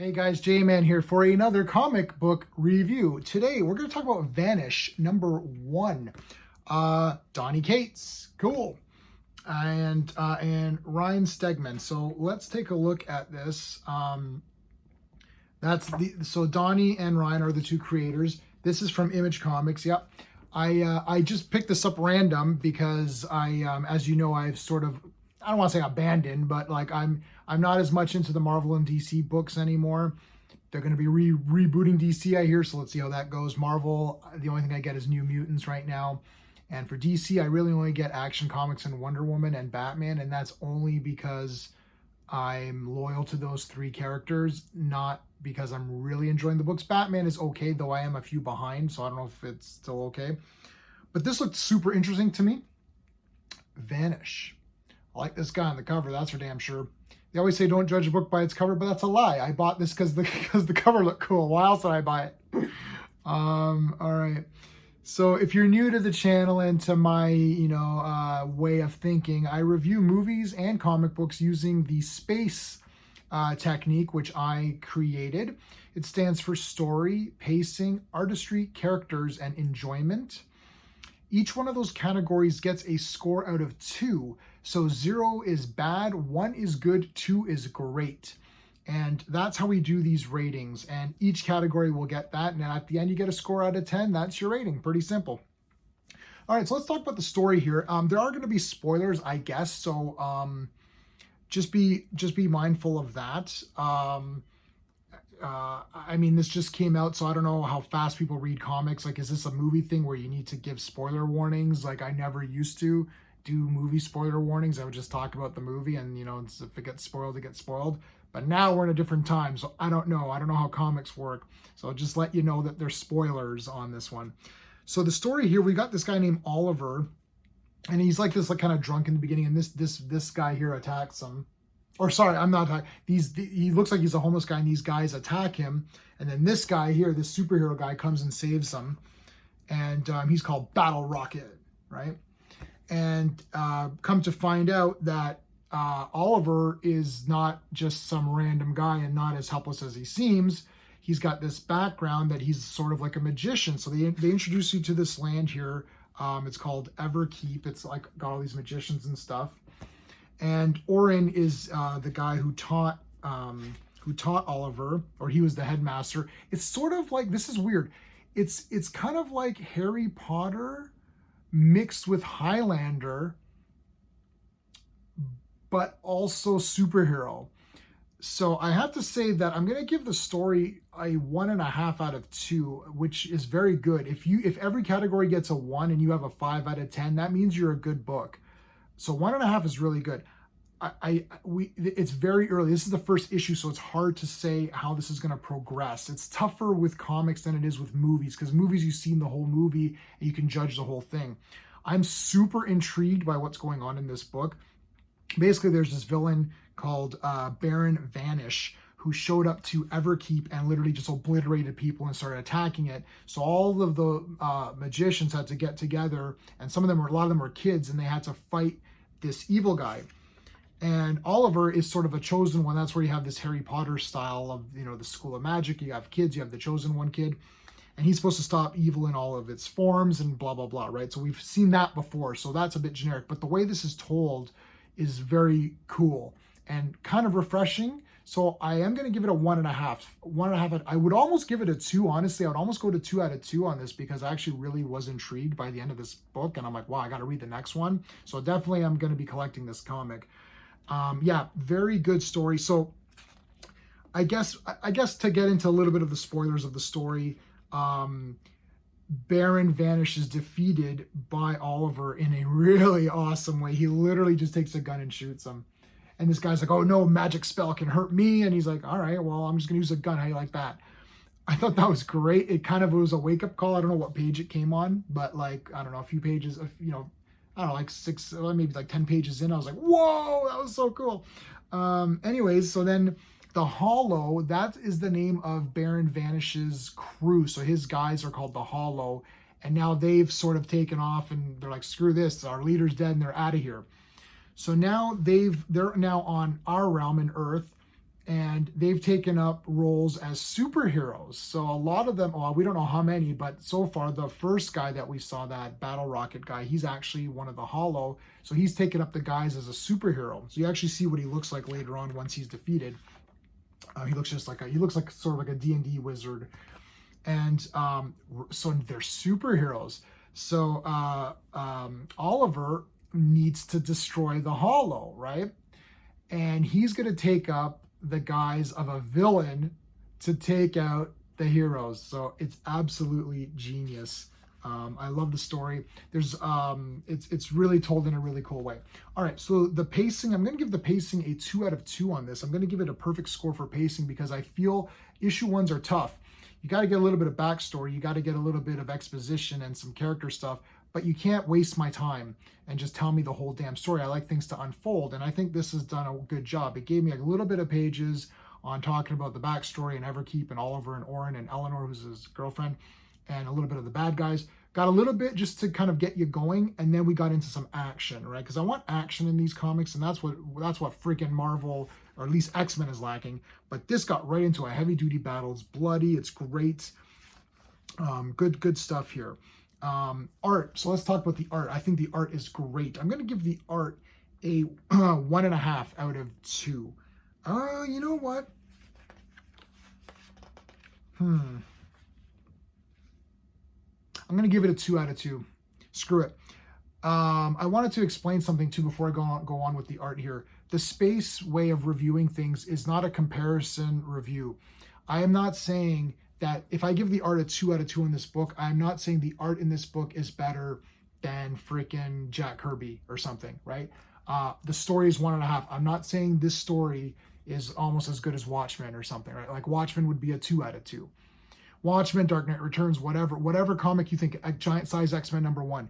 Hey guys, J-Man here for another comic book review. Today we're going to talk about Vanish #1. Donny Cates, cool, and Ryan Stegman. So let's take a look at this. So Donny and Ryan are the two creators. This is from Image Comics. Yep. I just picked this up random because as you know, I've sort of, I don't want to say abandoned, but like I'm not as much into the Marvel and DC books anymore. They're going to be rebooting DC, I hear, so let's see how that goes. Marvel, the only thing I get is New Mutants right now. And for DC, I really only get Action Comics and Wonder Woman and Batman, and that's only because I'm loyal to those three characters, not because I'm really enjoying the books. Batman is okay, though I am a few behind, so I don't know if it's still okay. But this looked super interesting to me. Vanish. I like this guy on the cover, that's for damn sure. They always say don't judge a book by its cover, but that's a lie. I bought this because the cover looked cool. Why else did I buy it? All right. So if you're new to the channel and to my way of thinking, I review movies and comic books using the SPACE technique, which I created. It stands for story, pacing, artistry, characters, and enjoyment. Each one of those categories gets a score out of 2. So 0 is bad, 1 is good, 2 is great. And that's how we do these ratings. And each category will get that. And at the end, you get a score out of 10. That's your rating. Pretty simple. All right, so let's talk about the story here. There are going to be spoilers, I guess. So just be mindful of that. I mean, this just came out, so I don't know how fast people read comics. Like, is this a movie thing where you need to give spoiler warnings? Like, I never used to do movie spoiler warnings. I would just talk about the movie, and, if it gets spoiled, it gets spoiled. But now we're in a different time, so I don't know. I don't know how comics work. So I'll just let you know that there's spoilers on this one. So the story here, we got this guy named Oliver, and he's like this, like, kind of drunk in the beginning, and this guy here attacks him. Or sorry, I'm not attacking. He looks like he's a homeless guy, and these guys attack him. And then this guy here, this superhero guy, comes and saves him. And he's called Battle Rocket, right? And come to find out that Oliver is not just some random guy and not as helpless as he seems. He's got this background that he's sort of like a magician. So they introduce you to this land here. It's called Everkeep. It's like got all these magicians and stuff. And Orin is the guy who taught Oliver, or he was the headmaster. It's sort of like, this is weird. It's kind of like Harry Potter mixed with Highlander, but also superhero. So I have to say that I'm going to give the story a 1.5 out of 2, which is very good. If every category gets a 1 and you have a 5 out of 10, that means you're a good book. So 1.5 is really good. It's very early. This is the first issue, so it's hard to say how this is going to progress. It's tougher with comics than it is with movies, because movies, you've seen the whole movie and you can judge the whole thing. I'm super intrigued by what's going on in this book. Basically, there's this villain called Baron Vanish, who showed up to Everkeep and literally just obliterated people and started attacking it. So all of the magicians had to get together, and a lot of them were kids, and they had to fight this evil guy. And Oliver is sort of a chosen one. That's where you have this Harry Potter style of, the School of Magic. You have kids, you have the chosen one kid, and he's supposed to stop evil in all of its forms and blah, blah, blah, right? So we've seen that before, so that's a bit generic. But the way this is told is very cool and kind of refreshing. So I am going to give it a 1.5. 1.5. I would almost give it a 2. Honestly, I would almost go to 2 out of 2 on this, because I actually really was intrigued by the end of this book. And I'm like, wow, I got to read the next one. So definitely I'm going to be collecting this comic. Yeah, very good story. So I guess to get into a little bit of the spoilers of the story, Baron Vanish is defeated by Oliver in a really awesome way. He literally just takes a gun and shoots him. And this guy's like, oh, no magic spell can hurt me. And he's like, all right, well, I'm just going to use a gun. How do you like that? I thought that was great. It was a wake-up call. I don't know what page it came on, but like, I don't know, a few pages of, I don't know, like 6, maybe like 10 pages in, I was like, whoa, that was so cool. Anyways, so then the Hollow, that is the name of Baron Vanish's crew. So his guys are called the Hollow, and now they've sort of taken off, and they're like, screw this, our leader's dead, and they're out of here. So now they're now on our realm in Earth, and they've taken up roles as superheroes. So a lot of them, well, we don't know how many, but so far the first guy that we saw, that battle rocket guy, he's actually one of the Hollow. So he's taken up the guise as a superhero. So you actually see what he looks like later on once he's defeated. He looks just like he looks like sort of like a D&D wizard. And so they're superheroes. So Oliver needs to destroy the Hollow, right? And he's going to take up the guise of a villain to take out the heroes. So it's absolutely genius. I love the story. There's it's really told in a really cool way. All right, so the pacing, I'm going to give the pacing a 2 out of 2 on this. I'm going to give it a perfect score for pacing because I feel issue 1s are tough. You got to get a little bit of backstory. You got to get a little bit of exposition and some character stuff, but you can't waste my time and just tell me the whole damn story. I like things to unfold, and I think this has done a good job. It gave me a little bit of pages on talking about the backstory and Everkeep and Oliver and Orin and Eleanor, who's his girlfriend, and a little bit of the bad guys. Got a little bit just to kind of get you going, and then we got into some action, right? Because I want action in these comics, and that's what freaking Marvel, or at least X-Men, is lacking. But this got right into a heavy-duty battle. It's bloody. It's great. Good stuff here. Art. So let's talk about the art. I think the art is great. I'm going to give the art a 1.5 out of 2. You know what? I'm going to give it a 2 out of 2. Screw it. I wanted to explain something too before I go on with the art here. The Space way of reviewing things is not a comparison review. I am not saying that if I give the art a 2 out of 2 in this book, I'm not saying the art in this book is better than freaking Jack Kirby or something, right? The story is 1.5. I'm not saying this story is almost as good as Watchmen or something, right? Like Watchmen would be a 2 out of 2. Watchmen, Dark Knight Returns, whatever comic you think, a giant size X-Men #1.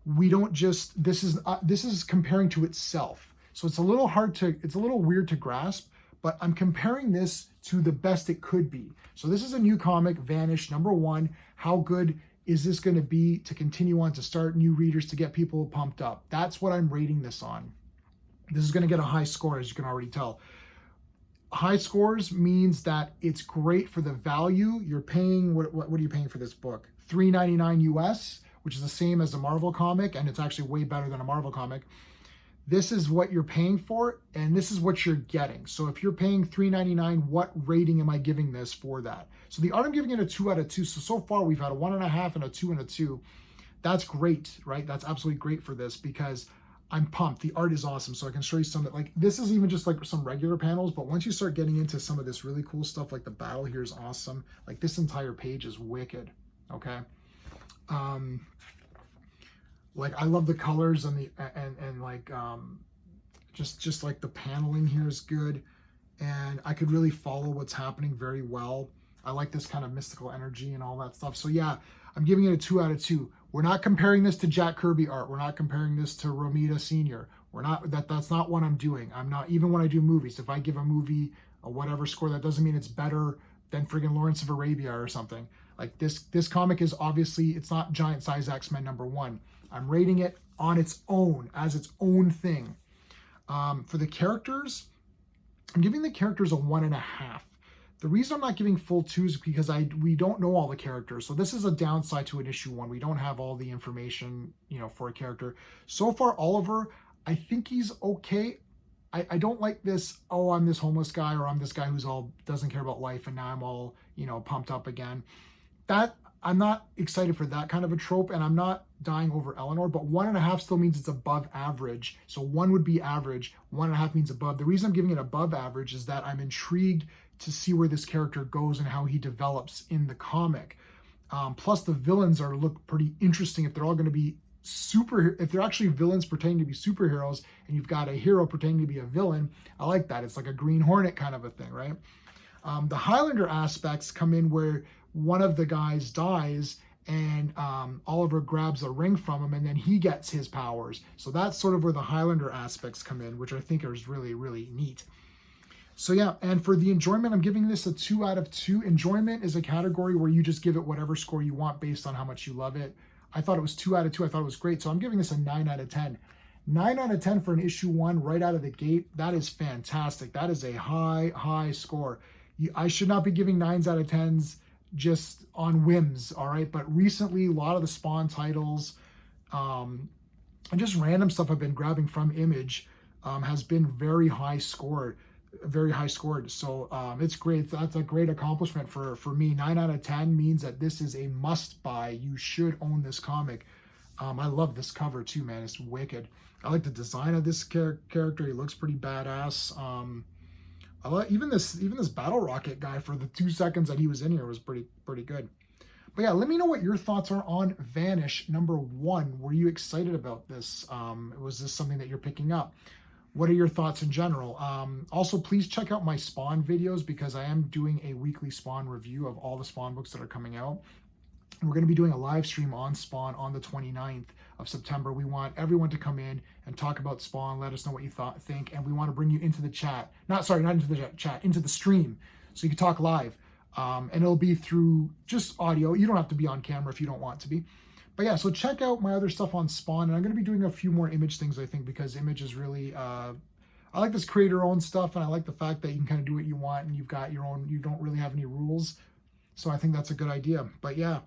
We don't just, this is comparing to itself. So it's a little weird to grasp, but I'm comparing this to the best it could be. So this is a new comic, Vanish, #1. How good is this going to be to continue on, to start new readers, to get people pumped up? That's what I'm rating this on. This is going to get a high score, as you can already tell. High scores means that it's great for the value you're paying. What are you paying for this book? $3.99 US, which is the same as a Marvel comic, and it's actually way better than a Marvel comic. This is what you're paying for, and this is what you're getting. So if you're paying $3.99, what rating am I giving this for that? So the art, I'm giving it a 2 out of 2. So far we've had a 1.5 and a 2 and a 2. That's great, right? That's absolutely great for this because I'm pumped. The art is awesome. So I can show you some, like, this is even just like some regular panels, but once you start getting into some of this really cool stuff, like the battle here is awesome. Like this entire page is wicked. Okay. Like I love the colors and just like the paneling here is good. And I could really follow what's happening very well. I like this kind of mystical energy and all that stuff. So yeah, I'm giving it a 2 out of 2. We're not comparing this to Jack Kirby art. We're not comparing this to Romita Sr. That's not what I'm doing. I'm not, even when I do movies, if I give a movie a whatever score, that doesn't mean it's better than friggin' Lawrence of Arabia or something. Like this comic is obviously, it's not giant size X-Men #1. I'm rating it on its own, as its own thing. For the characters, I'm giving the characters a 1.5. The reason I'm not giving full 2s is because we don't know all the characters. So this is a downside to an issue 1. We don't have all the information, for a character. So far, Oliver, I think he's okay. I don't like this, oh, I'm this homeless guy, or I'm this guy who's all doesn't care about life, and now I'm all, pumped up again. That, I'm not excited for that kind of a trope, and I'm not dying over Eleanor, but 1.5 still means it's above average. So 1 would be average, 1.5 means above. The reason I'm giving it above average is that I'm intrigued to see where this character goes and how he develops in the comic. Plus the villains look pretty interesting if they're all going to be if they're actually villains pretending to be superheroes, and you've got a hero pretending to be a villain. I like that. It's like a Green Hornet kind of a thing, right? The Highlander aspects come in where one of the guys dies and Oliver grabs a ring from him, and then he gets his powers. So that's sort of where the Highlander aspects come in, which I think is really, really neat. So yeah, and for the enjoyment, I'm giving this a 2 out of 2. Enjoyment is a category where you just give it whatever score you want based on how much you love it. I thought it was 2 out of 2. I thought it was great. So I'm giving this a 9 out of 10. 9 out of 10 for an issue 1 right out of the gate. That is fantastic. That is a high score. I should not be giving 9s out of 10s just on whims, all right? But recently, a lot of the Spawn titles and just random stuff I've been grabbing from Image has been very high scored. So it's great. That's a great accomplishment for me. 9 out of 10 means that this is a must buy. You should own this comic. I love this cover too, man. It's wicked. I like the design of this character. He looks pretty badass. I like even this Battle Rocket guy for the 2 seconds that he was in here was pretty good. But yeah, let me know what your thoughts are on Vanish #1. Were you excited about this? Was this something that you're picking up? What are your thoughts in general? Also, please check out my Spawn videos because I am doing a weekly Spawn review of all the Spawn books that are coming out. We're going to be doing a live stream on Spawn on the 29th of September. We want everyone to come in and talk about Spawn. Let us know what you think. And we want to bring you into the chat. Not into the chat, into the stream. So you can talk live. And it'll be through just audio. You don't have to be on camera if you don't want to be. But yeah, so check out my other stuff on Spawn. And I'm going to be doing a few more Image things, I think, because Image is really... I like this creator-owned stuff, and I like the fact that you can kind of do what you want, and you've got your own... You don't really have any rules. So I think that's a good idea. But yeah.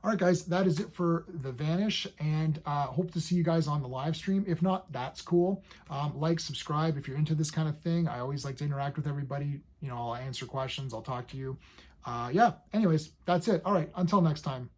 All right, guys, that is it for the Vanish, and hope to see you guys on the live stream. If not, that's cool. Like, subscribe if you're into this kind of thing. I always like to interact with everybody. You know, I'll answer questions. I'll talk to you. Yeah, anyways, that's it. All right, until next time.